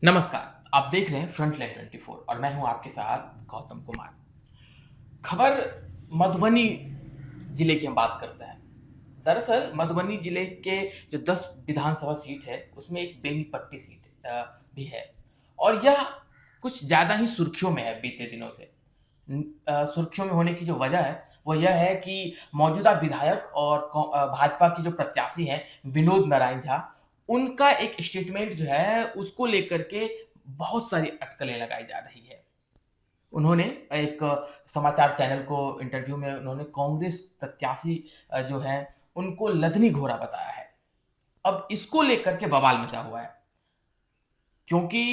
नमस्कार, आप देख रहे हैं फ्रंटलाइन 24 और मैं हूं आपके साथ गौतम कुमार। खबर मधुबनी जिले की हम बात करते हैं। दरअसल मधुबनी जिले के जो 10 विधानसभा सीट है, उसमें एक बेनीपट्टी सीट भी है और यह कुछ ज़्यादा ही सुर्खियों में है बीते दिनों से। सुर्खियों में होने की जो वजह है, वो यह है कि मौजूदा विधायक और भाजपा की जो प्रत्याशी हैं, विनोद नारायण झा, उनका एक स्टेटमेंट जो है, उसको लेकर के बहुत सारी अटकलें लगाई जा रही है। उन्होंने एक समाचार चैनल को इंटरव्यू में उन्होंने कांग्रेस प्रत्याशी जो हैं, उनको लधनी घोड़ा बताया है। अब इसको लेकर के बवाल मचा हुआ है, क्योंकि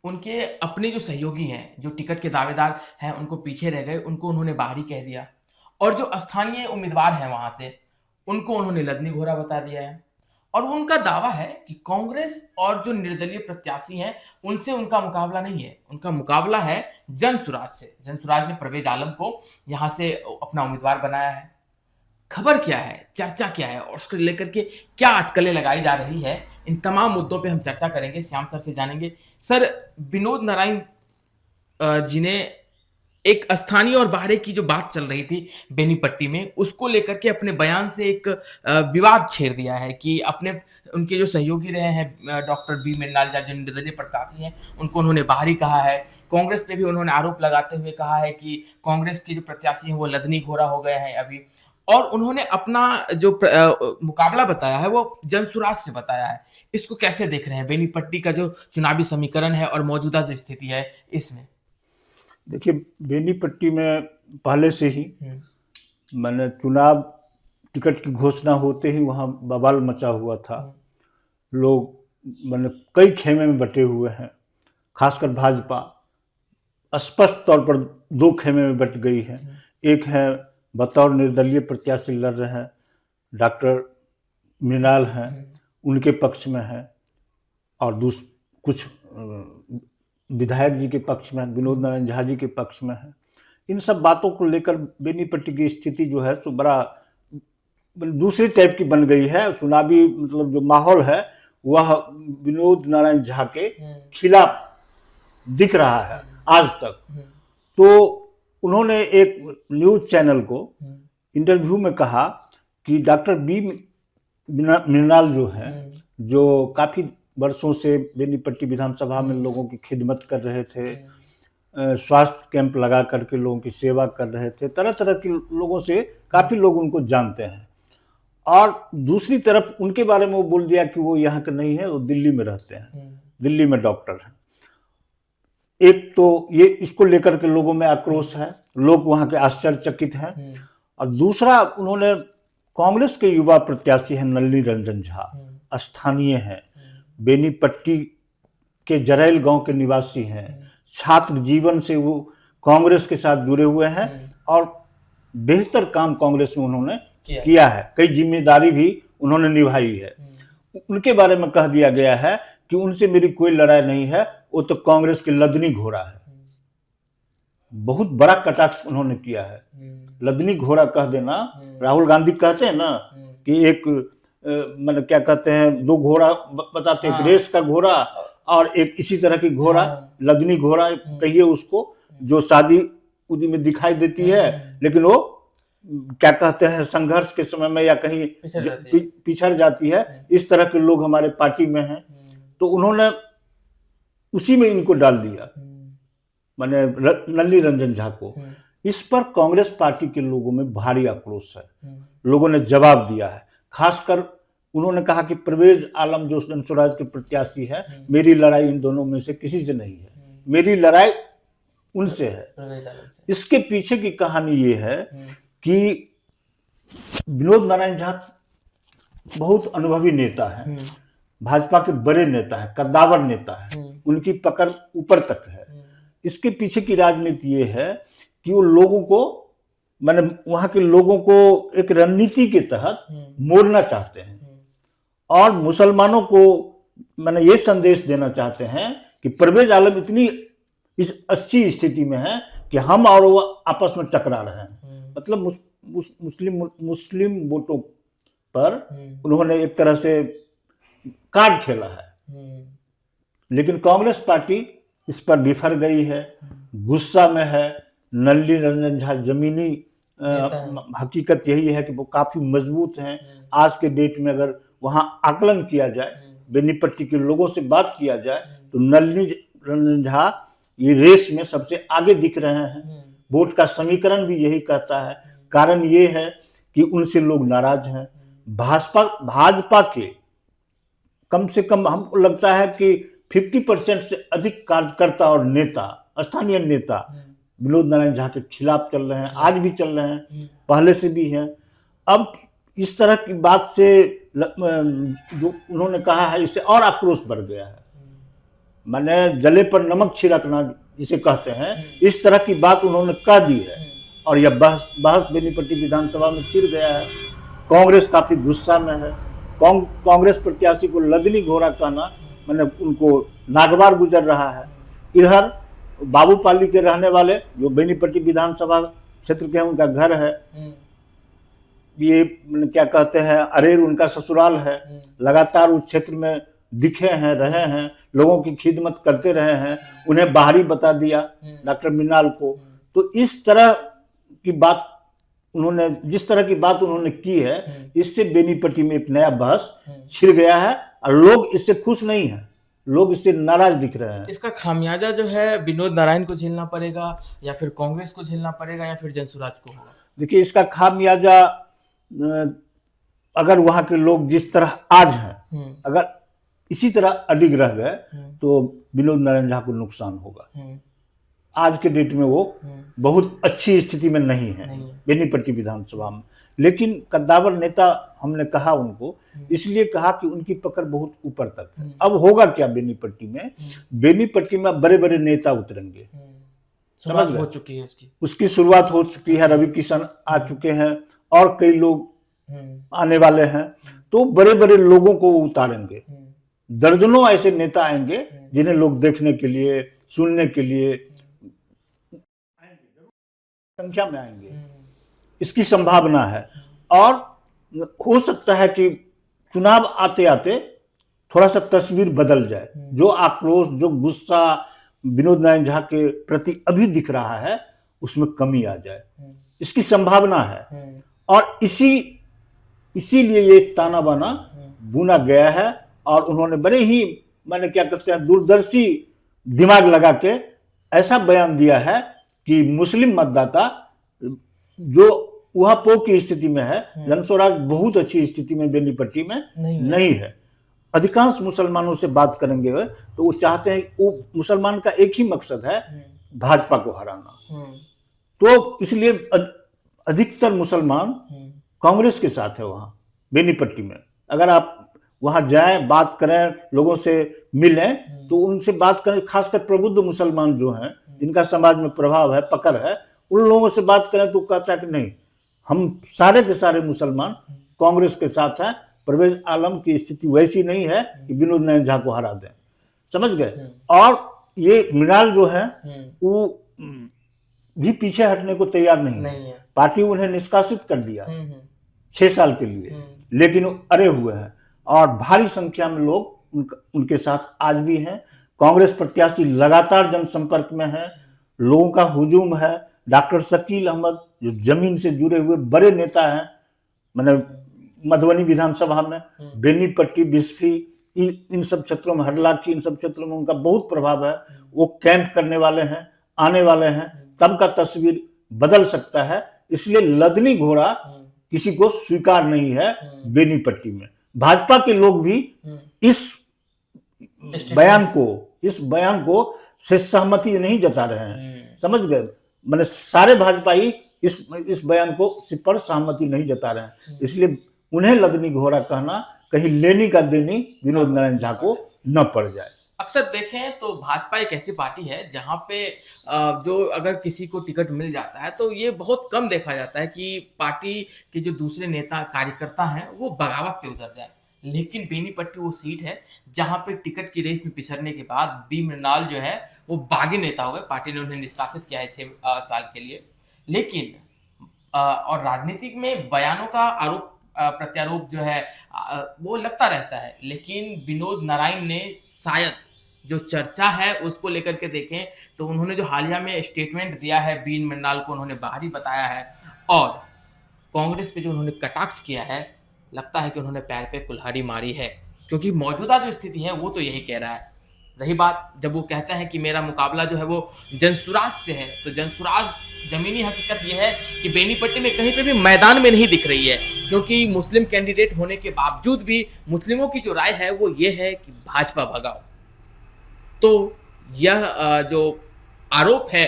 उनके अपने जो सहयोगी हैं, जो टिकट के दावेदार हैं, उनको पीछे रह गए, उनको उन्होंने बाहरी कह दिया और जो स्थानीय उम्मीदवार हैं वहाँ से, उनको उन्होंने लदनी घोड़ा बता दिया है। और उनका दावा है कि कांग्रेस और जो निर्दलीय प्रत्याशी हैं, उनसे उनका मुकाबला नहीं है, उनका मुकाबला है जनसुराज से। जनसुराज ने परवेज़ आलम को यहाँ से अपना उम्मीदवार बनाया है। खबर क्या है, चर्चा क्या है और उसको लेकर के क्या अटकलें लगाई जा रही है, इन तमाम मुद्दों पे हम चर्चा करेंगे, श्याम सर से जानेंगे। सर, विनोद नारायण जी ने एक स्थानीय और बाहरी की जो बात चल रही थी बेनीपट्टी में, उसको लेकर के अपने बयान से एक विवाद छेड़ दिया है कि अपने उनके जो सहयोगी रहे हैं डॉक्टर बी मृणाल झा जो निर्दलीय प्रत्याशी हैं, उनको उन्होंने बाहरी कहा है। कांग्रेस पे भी उन्होंने आरोप लगाते हुए कहा है कि कांग्रेस के जो प्रत्याशी हैं, वो लदनी घोड़ा हो गए हैं अभी। और उन्होंने अपना जो मुकाबला बताया है, वो जनसुराज से बताया है। इसको कैसे देख रहे हैं? बेनीपट्टी का जो चुनावी समीकरण है और मौजूदा जो स्थिति है इसमें? देखिए, बेनीपट्टी में पहले से ही हुँ। मैंने चुनाव टिकट की घोषणा होते ही वहाँ बवाल मचा हुआ था। हुँ। लोग मैंने कई खेमे में बटे हुए हैं। खासकर भाजपा स्पष्ट तौर पर दो खेमे में बट गई है। हुँ। एक है बतौर निर्दलीय प्रत्याशी लड़ रहे हैं डॉक्टर मृणाल हैं, हुँ। उनके पक्ष में है, और कुछ विधायक जी के पक्ष में, विनोद नारायण झा जी के पक्ष में है। इन सब बातों को लेकर बेनीपट्टी की स्थिति जो है सो बड़ा दूसरी टाइप की बन गई है। चुनावी मतलब जो माहौल है वह विनोद नारायण झा के हुँ। खिलाफ दिख रहा है हुँ। आज तक। हुँ। तो उन्होंने एक न्यूज चैनल को हुँ। इंटरव्यू में कहा कि डॉक्टर बी मृणाल जो है, हुँ। जो काफ़ी वर्षों से बेनीपट्टी विधानसभा में हुँ। लोगों की खिदमत कर रहे थे, हुँ। स्वास्थ्य कैंप लगा करके लोगों की सेवा कर रहे थे, तरह तरह के लोगों से काफ़ी लोग उनको जानते हैं। और दूसरी तरफ उनके बारे में वो बोल दिया कि वो यहाँ के नहीं है, वो दिल्ली में रहते हैं, हुँ। दिल्ली में डॉक्टर हैं। एक तो ये इसको लेकर के लोगों में आक्रोश है, लोग वहाँ के आश्चर्यचकित हैं। हुँ। और दूसरा, उन्होंने कांग्रेस के युवा प्रत्याशी हैं नलिनी रंजन झा, हुँ। स्थानीय हैं, हुँ। बेनीपट्टी के जरैल गांव के निवासी हैं, हुँ। छात्र जीवन से वो कांग्रेस के साथ जुड़े हुए हैं हुँ। और बेहतर काम कांग्रेस में उन्होंने किया। किया है, कई जिम्मेदारी भी उन्होंने निभाई है। हुँ। उनके बारे में कह दिया गया है कि उनसे मेरी कोई लड़ाई नहीं है, वो तो कांग्रेस की लदनी घोड़ा है। हुँ। बहुत बड़ा कटाक्ष उन्होंने किया है। हुँ। लदनी घोड़ा कह देना, हुँ। राहुल गांधी कहते हैं ना हुँ। कि एक मतलब क्या कहते हैं, दो घोड़ा बताते हैं, एक हाँ। रेस का घोड़ा और एक इसी तरह की घोड़ा, हाँ। लदनी घोड़ा हुँ। कहिए उसको, जो शादी उदी में दिखाई देती हुँ। है, हुँ। लेकिन वो क्या कहते हैं, संघर्ष के समय में या कहीं पिछड़ जाती है। पिछड़ जाती है। हुँ। इस तरह के लोग हमारे पार्टी में हैं, हुँ। तो उन्होंने उसी में इनको डाल दिया, हुँ। मैंने नलिनी रंजन झा को। हुँ। इस पर कांग्रेस पार्टी के लोगों में भारी आक्रोश है, हुँ। लोगों ने जवाब दिया है। खासकर उन्होंने कहा कि परवेज आलम जो जनसुराज के प्रत्याशी है, हुँ। मेरी लड़ाई इन दोनों में से किसी से नहीं है, हुँ। मेरी लड़ाई उनसे है। परवेज़ आलम से। इसके पीछे की कहानी ये है हुँ। कि विनोद नारायण झा बहुत अनुभवी नेता है, हुँ। भाजपा के बड़े नेता है, कद्दावर नेता है, हुँ। उनकी पकड़ ऊपर तक है। हुँ। इसके पीछे की राजनीति ये है कि वो लोगों को, मैंने वहाँ के लोगों को एक रणनीति के तहत हुँ। मोड़ना चाहते हैं हुँ। और मुसलमानों को मैंने ये संदेश देना चाहते हैं कि परवेज आलम इतनी इस अच्छी स्थिति में है कि हम और वो आपस में टकरा रहे हैं। हुँ। मतलब मुस्लिम वोटों पर हुँ। उन्होंने एक तरह से कार्ड खेला है। हुँ। लेकिन कांग्रेस पार्टी इस पर बिफर गई है, गुस्सा में है। नलिनी रंजन झा जमीनी हकीकत यही है कि वो काफी मजबूत हैं। आज के डेट में अगर वहां आकलन किया जाए, बेनीपट्टी के लोगों से बात किया जाए, तो नलिनी रंजन झा ये रेस में सबसे आगे दिख रहे हैं। वोट का समीकरण भी यही कहता है। कारण ये है कि उनसे लोग नाराज हैं। भाजपा के कम से कम हमको लगता है कि 50% से अधिक कार्यकर्ता और नेता, स्थानीय नेता विनोद नारायण झा के खिलाफ चल रहे हैं, आज भी चल रहे हैं, पहले से भी हैं। अब इस तरह की बात से जो उन्होंने कहा है, इससे और आक्रोश बढ़ गया है। मैंने जले पर नमक छिड़कना जिसे कहते हैं, इस तरह की बात उन्होंने कह दी है और यह बहस बेनीपट्टी विधानसभा में छिड़ गया है। कांग्रेस काफी गुस्सा में है। कांग्रेस प्रत्याशी को लदनी घोड़ा कहना, मैंने उनको नागवार गुजर रहा है। इधर बाबूपाली के रहने वाले जो बेनीपट्टी विधानसभा क्षेत्र के हैं, उनका घर है, ये क्या कहते हैं, अरेर उनका ससुराल है। लगातार उस क्षेत्र में दिखे हैं, रहे हैं, लोगों की खिदमत करते रहे हैं। उन्हें बाहरी बता दिया डॉक्टर मिनाल को। तो इस तरह की बात उन्होंने, जिस तरह की बात उन्होंने की है, इससे बेनीपट्टी में एक नया बहस छिड़ गया है और लोग इससे खुश नहीं हैं, लोग इससे नाराज दिख रहे हैं। इसका खामियाजा जो है विनोद नारायण को झेलना पड़ेगा या फिर कांग्रेस को झेलना पड़ेगा या फिर जयसुराज को होगा? देखिए, इसका खामियाजा अगर वहां के लोग जिस तरह आज हैं, अगर इसी तरह अडिग रह गए तो विनोद नारायण झा को नुकसान होगा। आज के डेट में वो बहुत अच्छी स्थिति में नहीं है बेनीपट्टी विधानसभा में। लेकिन कद्दावर नेता हमने कहा उनको, इसलिए कहा कि उनकी पकड़ बहुत ऊपर तक है। अब होगा क्या बेनीपट्टी में? बेनीपट्टी में बड़े बड़े नेता उतरेंगे, शुरुआत हो चुकी है उसकी शुरुआत हो चुकी है। रवि किशन आ चुके हैं और कई लोग आने वाले हैं। तो बड़े बड़े लोगों को उतारेंगे। दर्जनों ऐसे नेता आएंगे जिन्हें लोग देखने के लिए, सुनने के लिए संख्या में आएंगे, इसकी संभावना है। और हो सकता है कि चुनाव आते आते थोड़ा सा तस्वीर बदल जाए। जो आक्रोश, जो गुस्सा विनोद नारायण झा के प्रति अभी दिख रहा है, उसमें कमी आ जाए, इसकी संभावना है। और इसीलिए ये ताना बाना बुना गया है। और उन्होंने बड़े ही, मैंने क्या कहते हैं, दूरदर्शी दिमाग लगा के ऐसा बयान दिया है कि मुस्लिम मतदाता जो उहापोह की स्थिति में है, जनस्वराज बहुत अच्छी स्थिति में बेनीपट्टी में नहीं है। अधिकांश मुसलमानों से बात करेंगे तो वो चाहते हैं, वो मुसलमान का एक ही मकसद है, भाजपा को हराना। तो इसलिए अधिकतर मुसलमान कांग्रेस के साथ है वहां बेनीपट्टी में। अगर आप वहां जाएं, बात करें, लोगों से मिलें, तो उनसे बात करें, खासकर प्रबुद्ध मुसलमान जो हैं, जिनका समाज में प्रभाव है, पकड़ है, उन लोगों से बात करें तो कहता है कि नहीं, हम सारे के सारे मुसलमान कांग्रेस के साथ हैं। परवेज आलम की स्थिति वैसी नहीं है कि विनोद नारायण झा को हरा दें, समझ गए। और ये मिनाल जो है वो भी पीछे हटने को तैयार नहीं है। पार्टी उन्हें निष्कासित कर दिया 6 साल के लिए, लेकिन वो अड़े हुए हैं और भारी संख्या में लोग उनके साथ आज भी हैं। कांग्रेस प्रत्याशी लगातार जनसंपर्क में है, लोगों का हुजूम है। डॉक्टर शकील अहमद जो जमीन से जुड़े हुए बड़े नेता हैं, मैंने मधुबनी विधानसभा में, बेनीपट्टी, बिस्फी, इन सब क्षेत्रों में, हरलाखी, इन सब क्षेत्रों में उनका बहुत प्रभाव है। वो कैंप करने वाले हैं, आने वाले हैं, तब का तस्वीर बदल सकता है। इसलिए लदनी घोड़ा किसी को स्वीकार नहीं है बेनीपट्टी में। भाजपा के लोग भी इस बयान को से सहमति नहीं जता रहे हैं, समझ गए। मैंने सारे भाजपाई इस बयान को पर सहमति नहीं जता रहे हैं। इसलिए उन्हें लदनी घोड़ा कहना कहीं लेनी का देनी विनोद नारायण झा को न पड़ जाए। अक्सर देखें तो भाजपा एक ऐसी पार्टी है जहां पे जो अगर किसी को टिकट मिल जाता है तो ये बहुत कम देखा जाता है कि पार्टी के जो दूसरे नेता कार्यकर्ता हैं वो बगावत पे उतर जाए। लेकिन बेनीपट्टी वो सीट है जहां पे टिकट की रेस में पिछड़ने के बाद बी मृणाल जो है वो बागी नेता हुए, पार्टी ने उन्हें निष्कासित किया है 6 साल के लिए। लेकिन और राजनीतिक में बयानों का आरोप प्रत्यारोप जो है वो लगता रहता है। लेकिन विनोद नारायण ने शायद जो चर्चा है उसको लेकर के देखें तो उन्होंने जो हालिया में स्टेटमेंट दिया है, बीन मंडाल को उन्होंने बाहरी बताया है और कांग्रेस पे जो उन्होंने कटाक्ष किया है, लगता है कि उन्होंने पैर पे कुल्हाड़ी मारी है, क्योंकि मौजूदा जो स्थिति है वो तो यही कह रहा है। रही बात जब वो कहते हैं कि मेरा मुकाबला जो है वो जनसुराज से है, तो जनसुराज जमीनी हकीकत यह है कि बेनीपट्टी में कहीं पे भी मैदान में नहीं दिख रही है, क्योंकि मुस्लिम कैंडिडेट होने के बावजूद भी मुस्लिमों की जो राय है वो ये है कि भाजपा भगाओ। तो यह जो आरोप है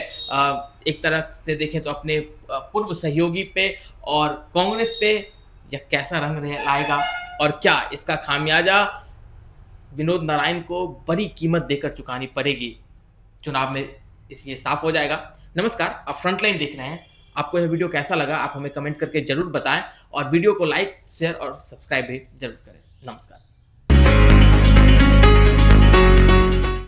एक तरह से देखें तो अपने पूर्व सहयोगी पे और कांग्रेस पे यह कैसा रंग लाएगा और क्या इसका खामियाजा विनोद नारायण को बड़ी कीमत देकर चुकानी पड़ेगी चुनाव में, इसलिए साफ हो जाएगा। नमस्कार, आप फ्रंटलाइन देख रहे हैं। आपको यह वीडियो कैसा लगा आप हमें कमेंट करके जरूर बताएं और वीडियो को लाइक, शेयर और सब्सक्राइब भी जरूर करें। नमस्कार।